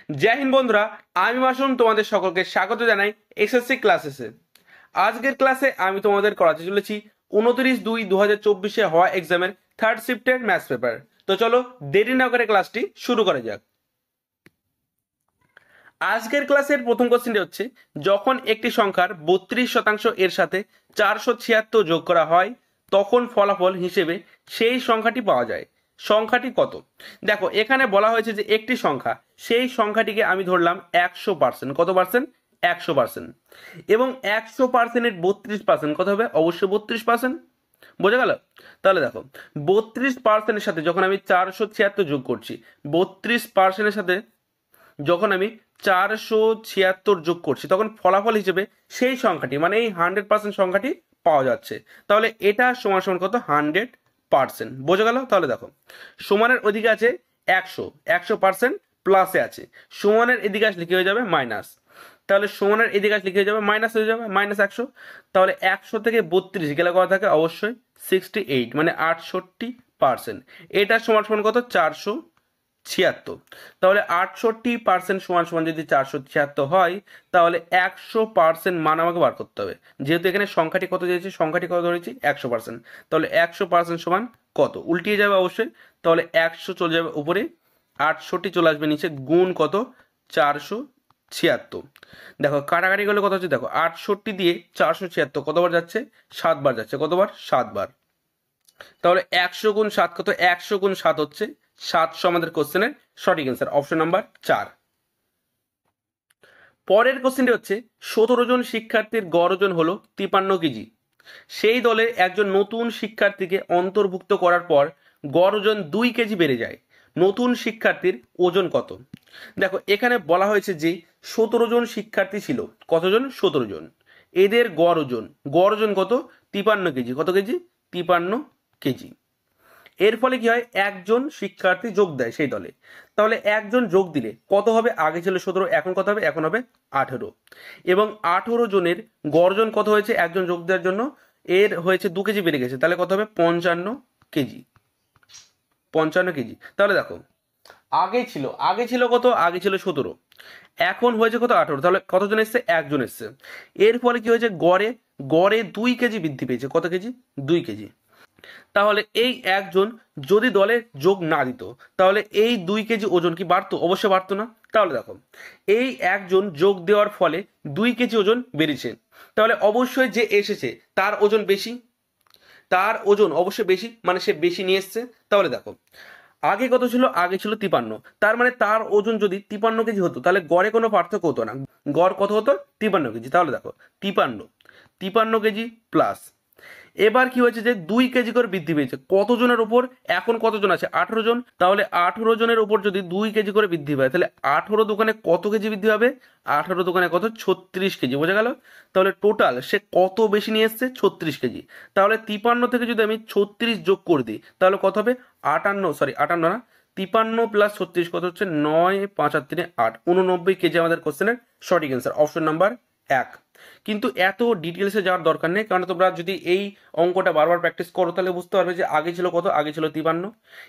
জয় হিন্দ বন্ধুরা, আমি মাসুম তোমাদের সকলকে স্বাগত জানাই এসএসসি ক্লাসেসে। আজকের ক্লাসে আমি তোমাদের করাতে চলেছি 29/2/2024 হওয়া এক্সামের থার্ড শিফটের ম্যাথস পেপার। তো চলো দেরি না করে ক্লাসটি শুরু করা যাক। আজকের ক্লাসের প্রথম কোশ্চেনটি হচ্ছে, যখন একটি সংখ্যার 32% এর সাথে 476 যোগ করা হয় তখন ফলাফল হিসেবে সেই সংখ্যাটি পাওয়া যায়। সংখ্যাটি কত? দেখো, এখানে বলা হয়েছে যে একটি সংখ্যা, সেই সংখ্যাটিকে আমি ধরলাম 100%। কত পার্সেন্ট? 100%। এবং 100%-এর 32% কত হবে? অবশ্যই 32%। বোঝা গেল? তাহলে দেখো, 32%-এর সাথে যখন আমি 476 যোগ করছি, 32%-এর সাথে যখন আমি 476 যোগ করছি, তখন ফলাফল হিসেবে সেই সংখ্যাটি, মানে এই 100% সংখ্যাটি পাওয়া যাচ্ছে। তাহলে এটা সমান সমান কত? 100%। বোঝা গেল? তাহলে দেখো, সমানের ওদিকে আছে 100% প্লাসে আছে, সমানের এদিকে আসলে কি হয়ে যাবে? মাইনাস। তাহলে সমানের এদিকে আসলে কি হয়ে যাবে? মাইনাস হয়ে যাবে, -100। তাহলে 100 থেকে 32 গেলে কত থাকে? অবশ্যই 68, মানে 68%। এটা সমান সমান কত? 476। তাহলে 68% সমান সমান যদি 476 হয়, তাহলে 100% মান আমাকে বার করতে হবে। যেহেতু এখানে সংখ্যাটি কত দিয়েছি, সংখ্যাটি কত ধরেছি? 100%। তাহলে 100% সমান কত? উল্টিয়ে যাবে অবশ্যই। তাহলে 100 চলে যাবে উপরে, 68 চলে আসবে নিচে, গুণ কত? 476। দেখো কাটাকাটি করলে কত হচ্ছে? দেখো, 68 দিয়ে 476 কতবার যাচ্ছে? 7 বার যাচ্ছে। কতবার? 7 বার। তাহলে 100 গুণ 7 কত? 100 গুণ 7 হচ্ছে 700। আমাদের কোশ্চেনের সঠিক অ্যান্সার অপশন নাম্বার 4। পরের কোশ্চেনটি হচ্ছে, 17 জন শিক্ষার্থীর গড় ওজন হলো 53 কেজি। সেই দলে একজন নতুন শিক্ষার্থীকে অন্তর্ভুক্ত করার পর গড় ওজন 2 কেজি বেড়ে যায়। নতুন শিক্ষার্থীর ওজন কত? দেখো, এখানে বলা হয়েছে যে 17 জন শিক্ষার্থী ছিল। কতজন? 17 জন। এদের গড় ওজন কত? 53 কেজি। কত কেজি? 53 কেজি। এর ফলে কি হয়? একজন শিক্ষার্থী যোগ দেয় সেই দলে। তাহলে একজন যোগ দিলে কত হবে? আগে ছিল 17, এখন কত হবে? এখন হবে 18। এবং 18 জনের গড়জন কত হয়েছে একজন যোগ দেওয়ার জন্য? এর হয়েছে 2 কেজি বেড়ে গেছে। তাহলে কত হবে? 55 কেজি। 55 কেজি। তাহলে দেখো, আগে ছিল কত? আগে ছিল 17, এখন হয়েছে কত? 18। তাহলে কতজন এসছে? একজন এসছে। এর ফলে কি হয়েছে? গড়ে গড়ে 2 কেজি বৃদ্ধি পেয়েছে। কত কেজি? 2 কেজি। তাহলে এই একজন যদি দলে যোগ না দিত, তাহলে এই 2 কেজি ওজন কি বাড়তো? অবশ্যই বাড়তো না। তাহলে দেখো, এই একজন যোগ দেওয়ার ফলে 2 কেজি ওজন বেড়েছে। তাহলে অবশ্যই যে এসেছে তার ওজন বেশি, তার ওজন অবশ্যই বেশি, মানে সে বেশি নিয়ে এসছে। তাহলে দেখো, আগে কত ছিল? আগে ছিল 53। তার মানে তার ওজন যদি 53 কেজি হতো, তাহলে গড়ে কোনো পার্থক্য হতো না। গড় কত হতো? 53 কেজি। তাহলে দেখো, 53 কেজি প্লাস, এবার কি হয়েছে? যে 2 কেজি করে বৃদ্ধি পেয়েছে। কতজনের উপর? এখন কতজন আছে? 18 জন। তাহলে 18 জনের উপর যদি 2 কেজি করে বৃদ্ধি পায়, তাহলে 18 দোকানে কত কেজি বৃদ্ধি হবে? 18 দোকানে কত? 36 কেজি। বোঝা গেল? তাহলে টোটাল সে কত বেশি নিয়ে এসছে? 36 কেজি। তাহলে 53 থেকে যদি আমি 36 যোগ করে দিই, তাহলে কত হবে? 58 না, 53 প্লাস 36 কত হচ্ছে? 9 5 আর 3 8, 89 কেজি আমাদের কোশ্চেনের সঠিক অ্যান্সার অপশন নাম্বার 1। কিন্তু এত ডিটেলসে যাওয়ার দরকার নেই, কারণ তোমরা যদি এই অঙ্কটা বারবার প্র্যাকটিস করো, তাহলে বুঝতে পারবে যে আগে ছিল কত? আগে ছিল 53,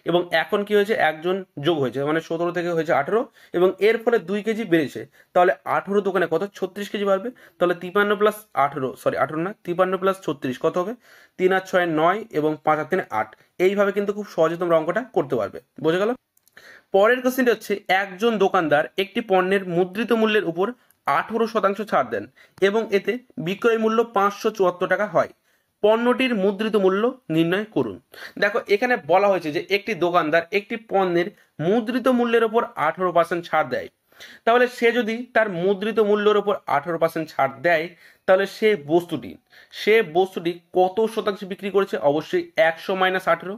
এবং এখন কি হয়েছে? একজন যোগ হয়েছে, মানে 17 থেকে হয়েছে 18, এবং এর ফলে 2 কেজি বেড়েছে। তাহলে 18 দোকানে কত? 36 কেজি বাড়বে। তাহলে 53 প্লাস 18, সরি 18 না, 53 প্লাস 36 কত হবে? 3 আর 6 9 এবং 5 আর 3 8। এইভাবে কিন্তু খুব সহজে তোমরা অঙ্কটা করতে পারবে। বোঝা গেল? পরের কোশ্চেনটি হচ্ছে, একজন দোকানদার একটি পণ্যের মুদ্রিত মূল্যের উপর 18% ছাড় দেন এবং এতে বিক্রয় মূল্য 574 টাকা হয়। পণ্যটির মুদ্রিত মূল্য নির্ণয় করুন। দেখো, এখানে বলা হয়েছে যে একটি দোকানদার একটি পণ্যের মুদ্রিত মূল্যের উপর 18% ছাড় দেয়। তাহলে সে যদি তার মুদ্রিত মূল্যের উপর 18% ছাড় দেয়, তাহলে সে বস্তুটি কত শতাংশ বিক্রি করেছে? অবশ্যই 100 মাইনাস 18।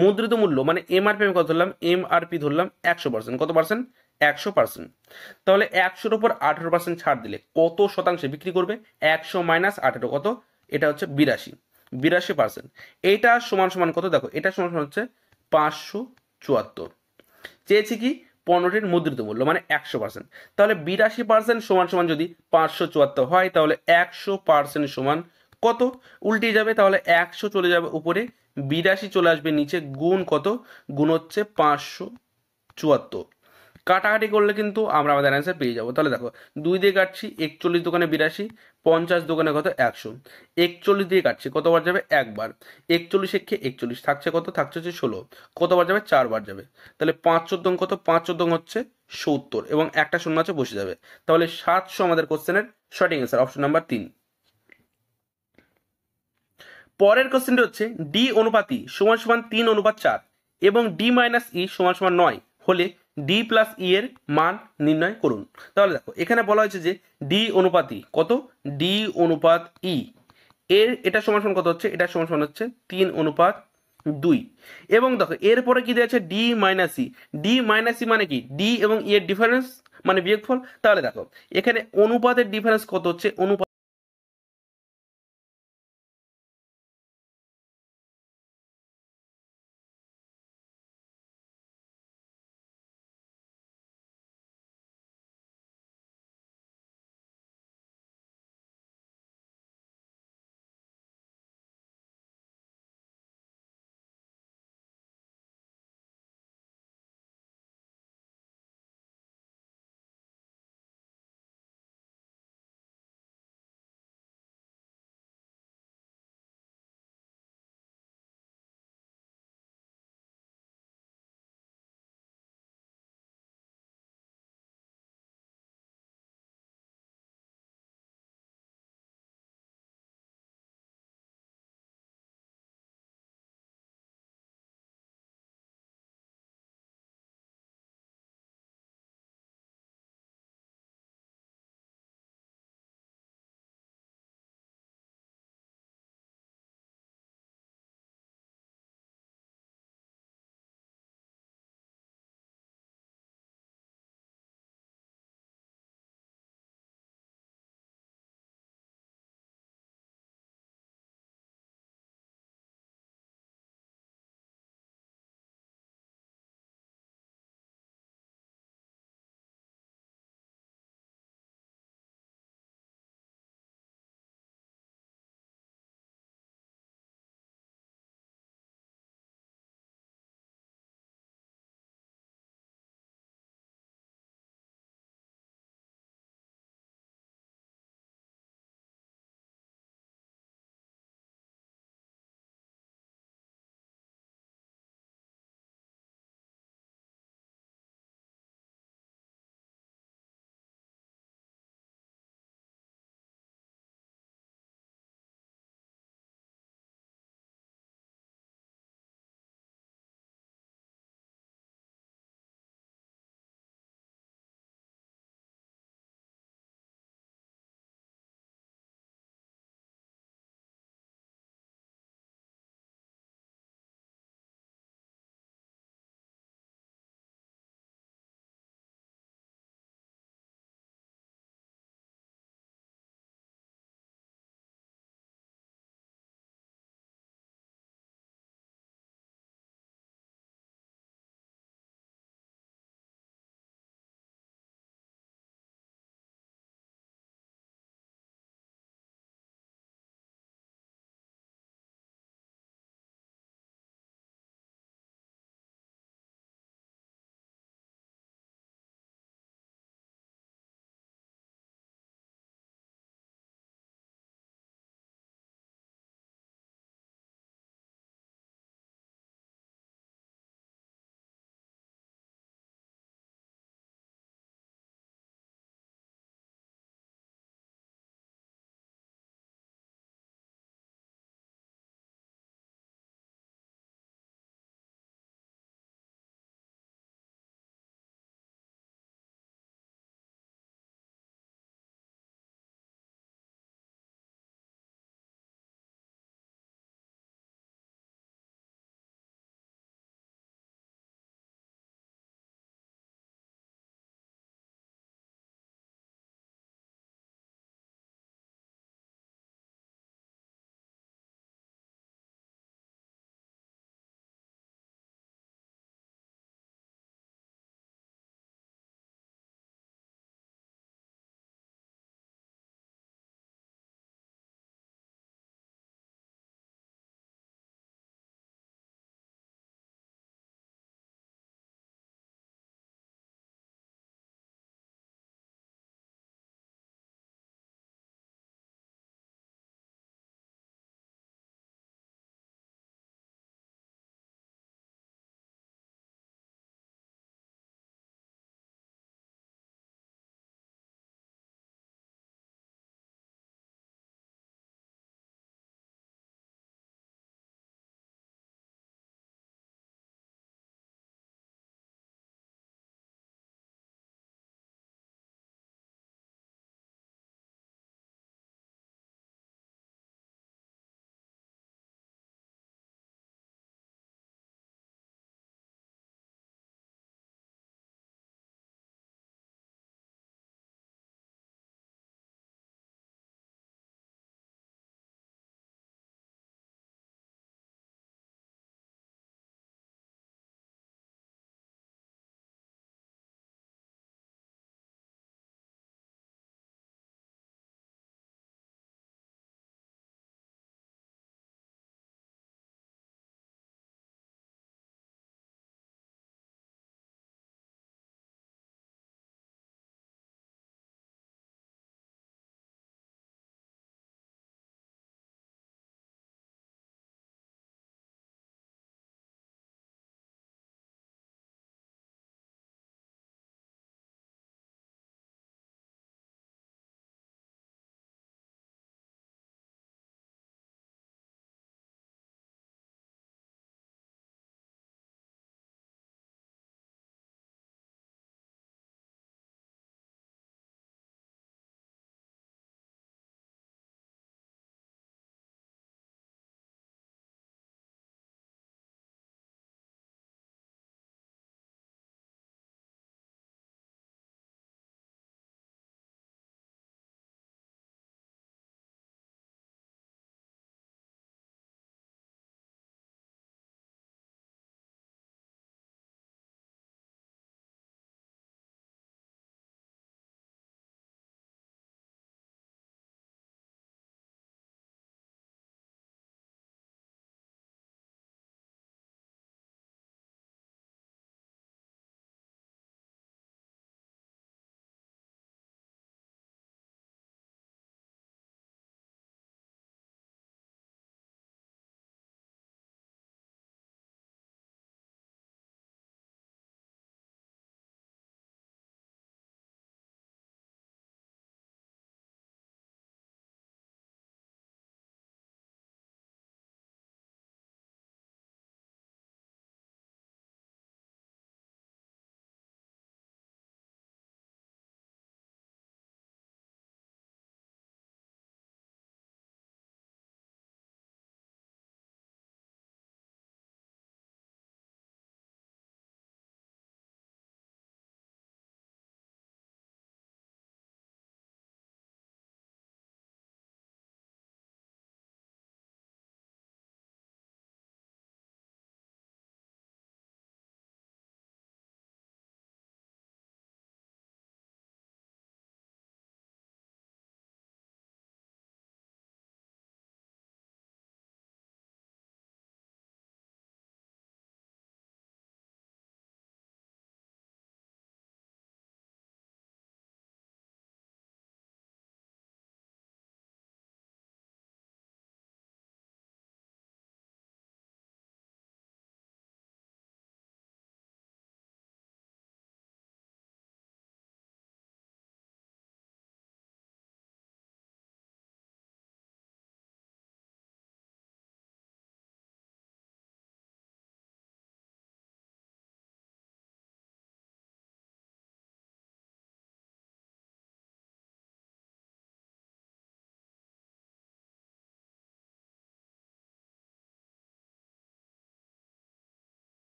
মুদ্রিত মূল্য মানে এমআরপি, আমি কত ধরলাম? এমআরপি ধরলাম 100%। কত পার্সেন্ট? 100%। তাহলে 100-র উপর 18% ছাড় দিলে কত শতাংশে বিক্রি করবে? 100 মাইনাস 18 কত? এটা হচ্ছে 82%। এইটা সমান সমান কত? দেখো, এটা সমান সমান হচ্ছে 574। চেয়েছি কি? পণ্যটির মুদ্রিত মূল্য মানে 100%। তাহলে 82% সমান সমান যদি 574 হয়, তাহলে 100% সমান কত? উল্টে যাবে। তাহলে 100 চলে যাবে উপরে, 82 চলে আসবে নিচে, গুণ কত? গুণ হচ্ছে 574। কাটাকাটি করলে কিন্তু আমরা আমাদের অ্যান্সার পেয়ে যাবো। তাহলে দেখো 2 দিয়ে কাটছি, 41 দোকানে 82, 50 দোকানে কত 100, 41 দিয়ে কাটছি, কতবার যাবে একবার, 41 একে 41 থাকছে কত, থাকছে হচ্ছে 16, কতবার যাবে 4 বার যাবে। তাহলে 5 14 কত, 5 14 হচ্ছে 70 এবং একটা শূন্য আছে বসে যাবে। তাহলে 700 আমাদের কোশ্চেনের সঠিক অ্যান্সার, অপশন নাম্বার 3। পরের কোশ্চেনটি হচ্ছে ডি অনুপাত ই সমান সমান 3:4 এবং ডি মাইনাস ই সমান সমান 9 হলে ডি প্লাস ই এর মান নির্ণয় করুন। তাহলে দেখো এখানে বলা হয়েছে যে ডি অনুপাত ই কত, ডি অনুপাত ই এর এটা সমান সমান কত হচ্ছে, এটা সমান সমান হচ্ছে 3:2 এবং দেখো এরপরে কি দেওয়া আছে D minus E, D minus E মানে কি, ডি এবং ই এর ডিফারেন্স মানে বিয়োগফল। তাহলে দেখো এখানে অনুপাতের ডিফারেন্স কত হচ্ছে, অনুপাত